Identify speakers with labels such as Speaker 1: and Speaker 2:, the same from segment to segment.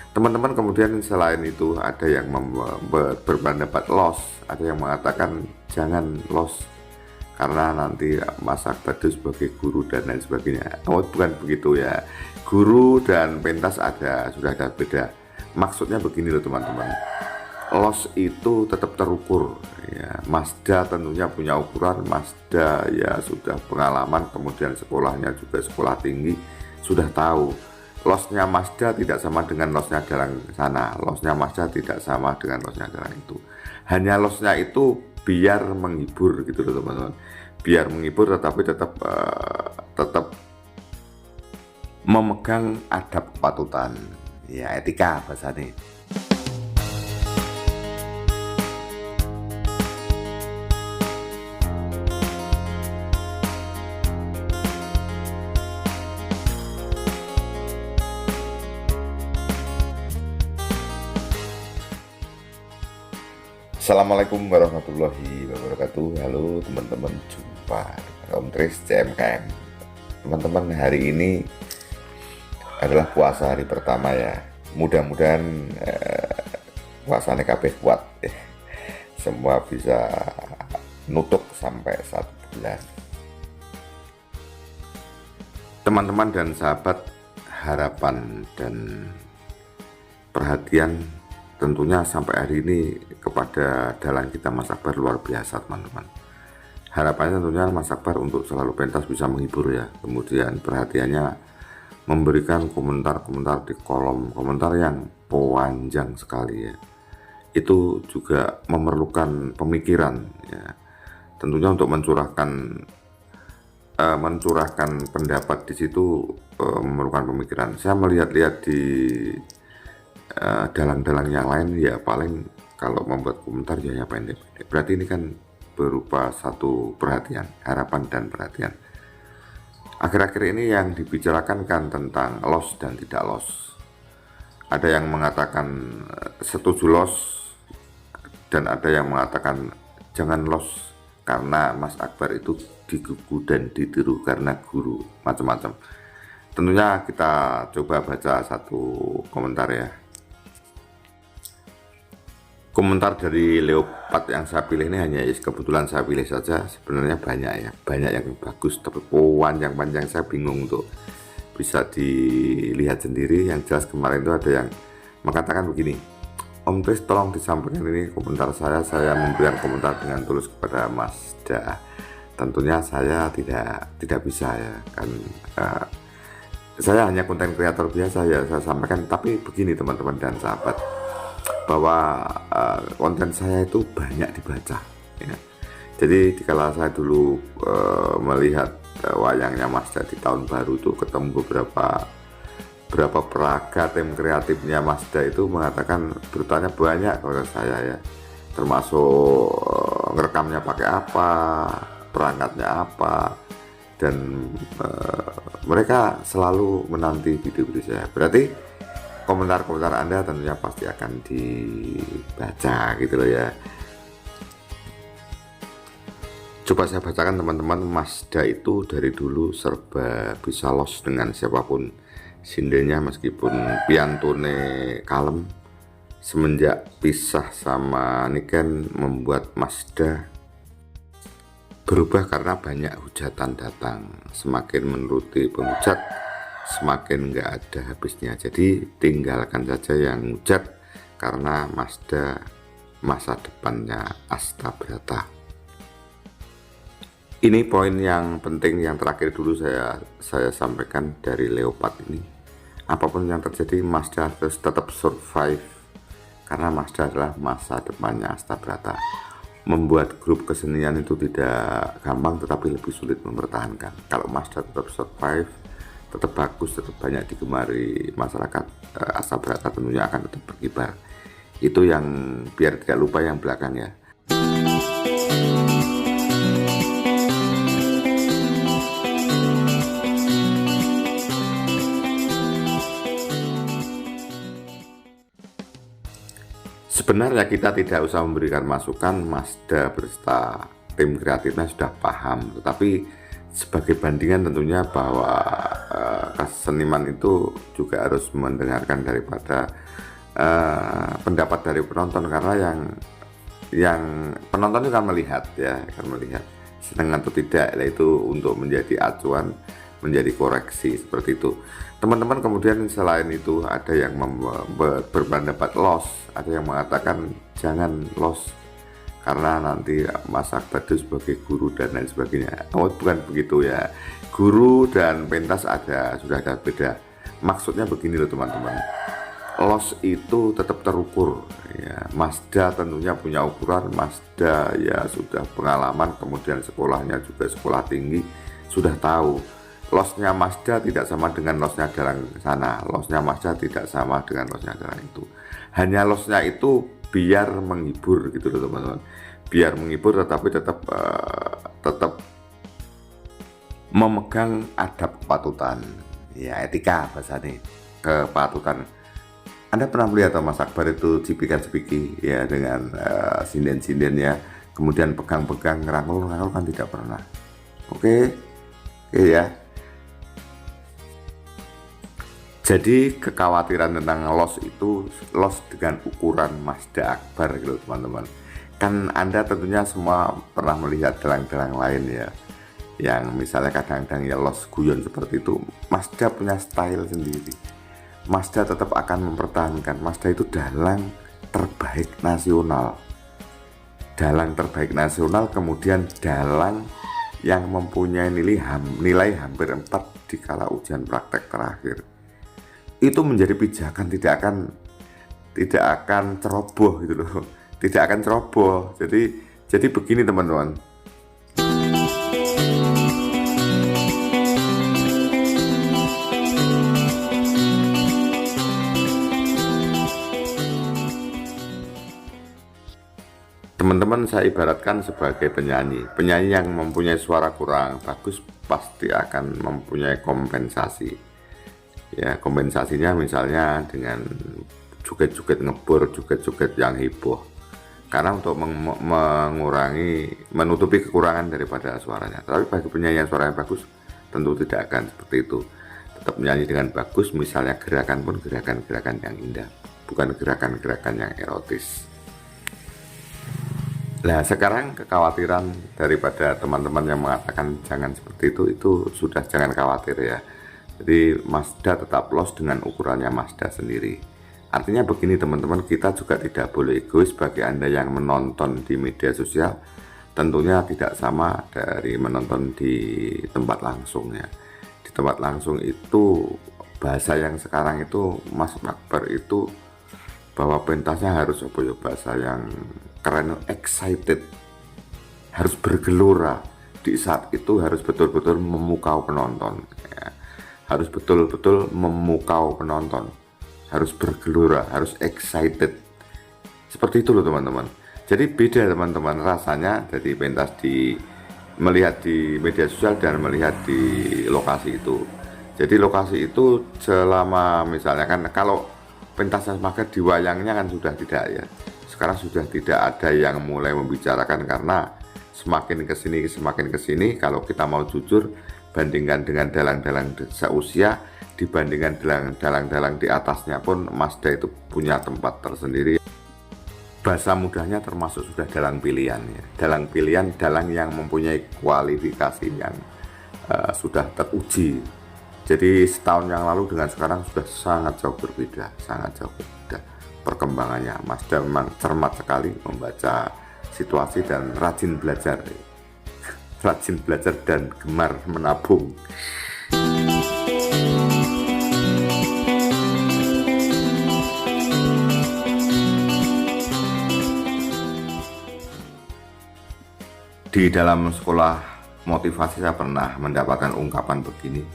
Speaker 1: Teman-teman kemudian selain itu ada yang berpendapat loss, ada yang mengatakan jangan loss karena nanti Mas Akbar itu sebagai guru dan lain sebagainya. Oh, bukan begitu ya. Guru dan pentas sudah ada beda. Maksudnya begini loh teman-teman. Loss itu tetap terukur ya. Mazda tentunya punya ukuran. Mazda ya sudah pengalaman, kemudian sekolahnya juga sekolah tinggi, sudah tahu lossnya Mazda tidak sama dengan lossnya dalang sana. Lossnya Mazda tidak sama dengan lossnya dalang itu. Hanya lossnya itu biar menghibur gitu loh teman-teman. Biar menghibur tetapi tetap memegang adab kepatutan. Ya, etika bahasanya. Assalamualaikum warahmatullahi wabarakatuh. Halo teman-teman, jumpa dengan Om Tris CMKM. Teman-teman, hari ini adalah puasa hari pertama ya. Mudah-mudahan puasanya kabeh kuat. Semua bisa nutup sampai 1 bulan. Teman-teman dan sahabat, harapan dan perhatian tentunya sampai hari ini kepada dalang kita Mas Akbar luar biasa teman-teman. Harapannya tentunya Mas Akbar untuk selalu pentas bisa menghibur ya. Kemudian perhatiannya memberikan komentar-komentar di kolom komentar yang panjang sekali ya. Itu juga memerlukan pemikiran ya. Tentunya untuk mencurahkan pendapat di situ memerlukan pemikiran. Saya melihat-lihat di dalang-dalang yang lain ya paling kalau membuat komentar ya pendek-pendek. Berarti ini kan berupa satu perhatian, harapan dan perhatian. Akhir-akhir ini yang dibicarakan kan tentang loss dan tidak loss. Ada yang mengatakan setuju loss dan ada yang mengatakan jangan loss karena Mas Akbar itu digugu dan ditiru karena guru, macam-macam. Tentunya kita coba baca satu komentar ya. Komentar dari Leopard yang saya pilih ini hanya kebetulan saya pilih saja. Sebenarnya banyak ya, banyak yang bagus tapi panjang-panjang saya bingung untuk bisa dilihat sendiri. Yang jelas kemarin itu ada yang mengatakan begini, Om Tris tolong disampaikan ini komentar saya memberikan komentar dengan tulus kepada Mas Da. Tentunya saya tidak bisa ya kan, saya hanya konten kreator biasa ya, saya sampaikan. Tapi begini teman-teman dan sahabat, bahwa konten saya itu banyak dibaca ya. Jadi dikala saya dulu melihat wayangnya Mazda di tahun baru itu, ketemu beberapa peraga tim kreatifnya Mazda itu mengatakan bertanya banyak kepada saya ya, termasuk ngerekamnya pakai apa, perangkatnya apa, dan mereka selalu menanti video-video saya. Berarti komentar-komentar Anda tentunya pasti akan dibaca gitu loh ya. Coba saya bacakan teman-teman. Mazda itu dari dulu serba bisa loss dengan siapapun. Sindelnya meskipun piantone kalem, semenjak pisah sama Niken membuat Mazda berubah karena banyak hujatan datang. Semakin menuruti penghujat, semakin nggak ada habisnya. Jadi tinggalkan saja yang hujat karena Mazda masa depannya Astabrata. Ini poin yang penting yang terakhir dulu saya sampaikan dari Leopard ini. Apapun yang terjadi, Mazda harus tetap survive karena Mazda adalah masa depannya Astabrata. Membuat grup kesenian itu tidak gampang tetapi lebih sulit mempertahankan. Kalau Mazda tetap survive, tetap bagus, tetap banyak digemari masyarakat, Astabrata tentunya akan tetap berkibar. Itu yang biar tidak lupa yang belakang ya. Sebenarnya kita tidak usah memberikan masukan, Mazda berserta tim kreatifnya sudah paham, tetapi sebagai bandingan tentunya bahwa seniman itu juga harus mendengarkan daripada pendapat dari penonton, karena yang penonton itu kan melihat ya, akan melihat senang atau tidak, yaitu untuk menjadi acuan, menjadi koreksi seperti itu. Teman-teman, kemudian selain itu ada yang berpendapat loss, ada yang mengatakan jangan loss karena nanti Mas Akbar itu sebagai guru dan lain sebagainya. Oh, bukan begitu ya, guru dan pentas sudah ada beda. Maksudnya begini loh teman-teman, loss itu tetap terukur ya. Mazda tentunya punya ukuran, Mazda ya sudah pengalaman, kemudian sekolahnya juga sekolah tinggi, sudah tahu lossnya Mazda tidak sama dengan lossnya dalang sana, lossnya Mazda tidak sama dengan lossnya dalang itu. Hanya lossnya itu biar menghibur gitu loh teman-teman, biar menghibur, tetapi tetap memegang adab kepatutan ya, etika bahasanya, kepatutan. Anda pernah melihat Mas Akbar itu cipikan-cipiki ya, dengan sinden-sindennya, kemudian pegang-pegang, ngerangkul-ngerangkul, kan tidak pernah. Oke ya. Jadi kekhawatiran tentang loss itu loss dengan ukuran Mazda Akbar gitu teman-teman. Kan Anda tentunya semua pernah melihat dalang-dalang lain ya, yang misalnya kadang-kadang ya loss guyon seperti itu. Mazda punya style sendiri. Mazda tetap akan mempertahankan. Mazda itu dalang terbaik nasional. Dalang terbaik nasional, kemudian dalang yang mempunyai nilai hampir 4 di kala ujian praktek terakhir. Itu menjadi pijakan, tidak akan ceroboh gitu loh, tidak akan ceroboh. Jadi begini teman-teman, teman-teman, saya ibaratkan sebagai penyanyi yang mempunyai suara kurang bagus pasti akan mempunyai kompensasi. Ya, kompensasinya misalnya dengan joget-joget ngebor, joget-joget yang heboh, karena untuk menutupi kekurangan daripada suaranya. Tapi bagi penyanyi yang suaranya bagus tentu tidak akan seperti itu, tetap menyanyi dengan bagus. Misalnya gerakan pun gerakan-gerakan yang indah, bukan gerakan-gerakan yang erotis. Nah, sekarang kekhawatiran daripada teman-teman yang mengatakan jangan seperti itu sudah jangan khawatir ya. Jadi Mazda tetap loss dengan ukurannya Mazda sendiri. Artinya begini teman-teman, kita juga tidak boleh egois. Bagi Anda yang menonton di media sosial, tentunya tidak sama dari menonton di tempat langsung ya. Di tempat langsung itu bahasa yang sekarang itu Mas Akbar itu bahwa pentasnya harus bahasa yang keren, excited, harus bergelora. Di saat itu harus betul-betul memukau penonton ya. Harus betul-betul memukau penonton, harus bergelora, harus excited, seperti itu loh teman-teman. Jadi beda teman-teman rasanya dari pentas melihat di media sosial dan melihat di lokasi itu. Jadi lokasi itu selama misalnya kan kalau pentas semangat di wayangnya kan sudah tidak ya, sekarang sudah tidak ada yang mulai membicarakan, karena semakin kesini kalau kita mau jujur, bandingkan dengan dalang-dalang seusia, dibandingkan dalang-dalang di atasnya pun, Mazda itu punya tempat tersendiri. Bahasa mudahnya termasuk sudah dalang pilihan ya. Dalang pilihan, dalang yang mempunyai kualifikasi yang sudah teruji. Jadi setahun yang lalu dengan sekarang sudah sangat jauh berbeda, perkembangannya. Mazda memang cermat sekali membaca situasi dan rajin belajar dan gemar menabung. Di dalam sekolah motivasi saya pernah mendapatkan ungkapan begini: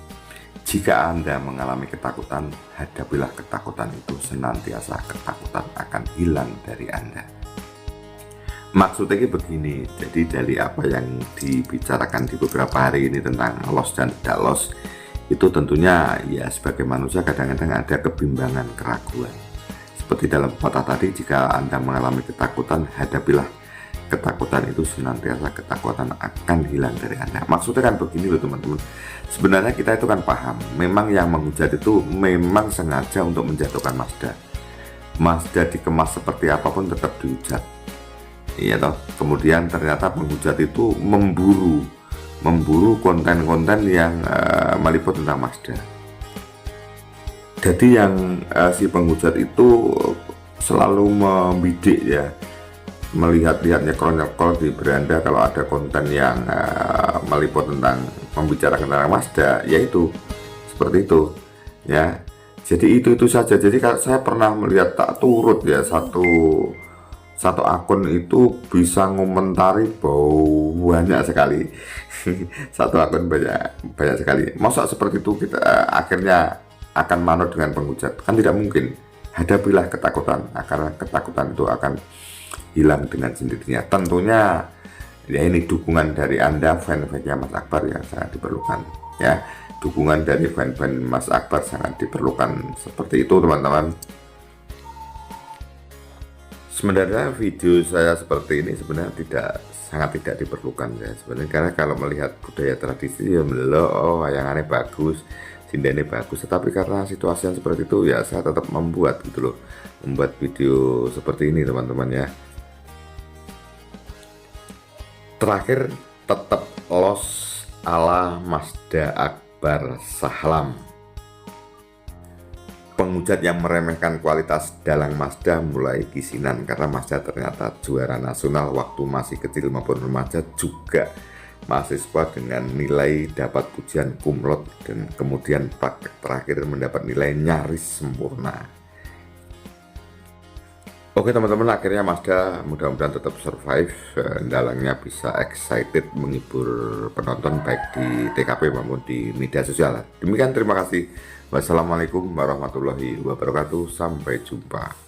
Speaker 1: jika Anda mengalami ketakutan, hadapilah ketakutan itu senantiasa, ketakutan akan hilang dari Anda. Maksudnya begini, jadi dari apa yang dibicarakan di beberapa hari ini tentang loss dan tidak loss, itu tentunya ya sebagai manusia kadang-kadang ada kebimbangan, keraguan. Seperti dalam pepatah tadi, jika Anda mengalami ketakutan, hadapilah ketakutan itu senantiasa ketakutan akan hilang dari Anda. Maksudnya kan begini loh teman-teman, sebenarnya kita itu kan paham, memang yang menghujat itu memang sengaja untuk menjatuhkan Mazda. Mazda dikemas seperti apapun tetap dihujat, iya toh. Kemudian ternyata penghujat itu memburu konten-konten yang meliput tentang Mazda. Jadi yang si penghujat itu selalu membidik ya, melihat-lihat nyekol-nyekol di beranda kalau ada konten yang meliput tentang membicarakan tentang Mazda, yaitu seperti itu ya. Jadi itu saja. Jadi saya pernah melihat tak turut ya, satu akun itu bisa ngomentari banyak sekali satu akun banyak sekali. Masa seperti itu kita akhirnya akan manut dengan penghujat? Kan tidak mungkin. Hadapilah ketakutan, karena ketakutan itu akan hilang dengan sendirinya. Tentunya ya ini dukungan dari Anda, fan-fannya Mas Akbar yang sangat diperlukan ya. Dukungan dari fan-fan Mas Akbar sangat diperlukan, seperti itu teman-teman. Sebenarnya video saya seperti ini sebenarnya sangat tidak diperlukan ya sebenarnya, karena kalau melihat budaya tradisi ya wayangannya bagus, sindene bagus, tetapi karena situasi yang seperti itu ya saya tetap membuat gitu loh, membuat video seperti ini teman-teman ya. Terakhir, tetap los ala Mazda Akbar Sahlam. Penghujat yang meremehkan kualitas dalang Mazda mulai kisinan, karena Mazda ternyata juara nasional waktu masih kecil maupun remaja, juga mahasiswa dengan nilai dapat pujian cum laude, dan kemudian terakhir mendapat nilai nyaris sempurna. Oke teman-teman, akhirnya Mazda mudah-mudahan tetap survive, dalangnya bisa excited menghibur penonton baik di TKP maupun di media sosial. Demikian, terima kasih. Wassalamualaikum warahmatullahi wabarakatuh. Sampai jumpa.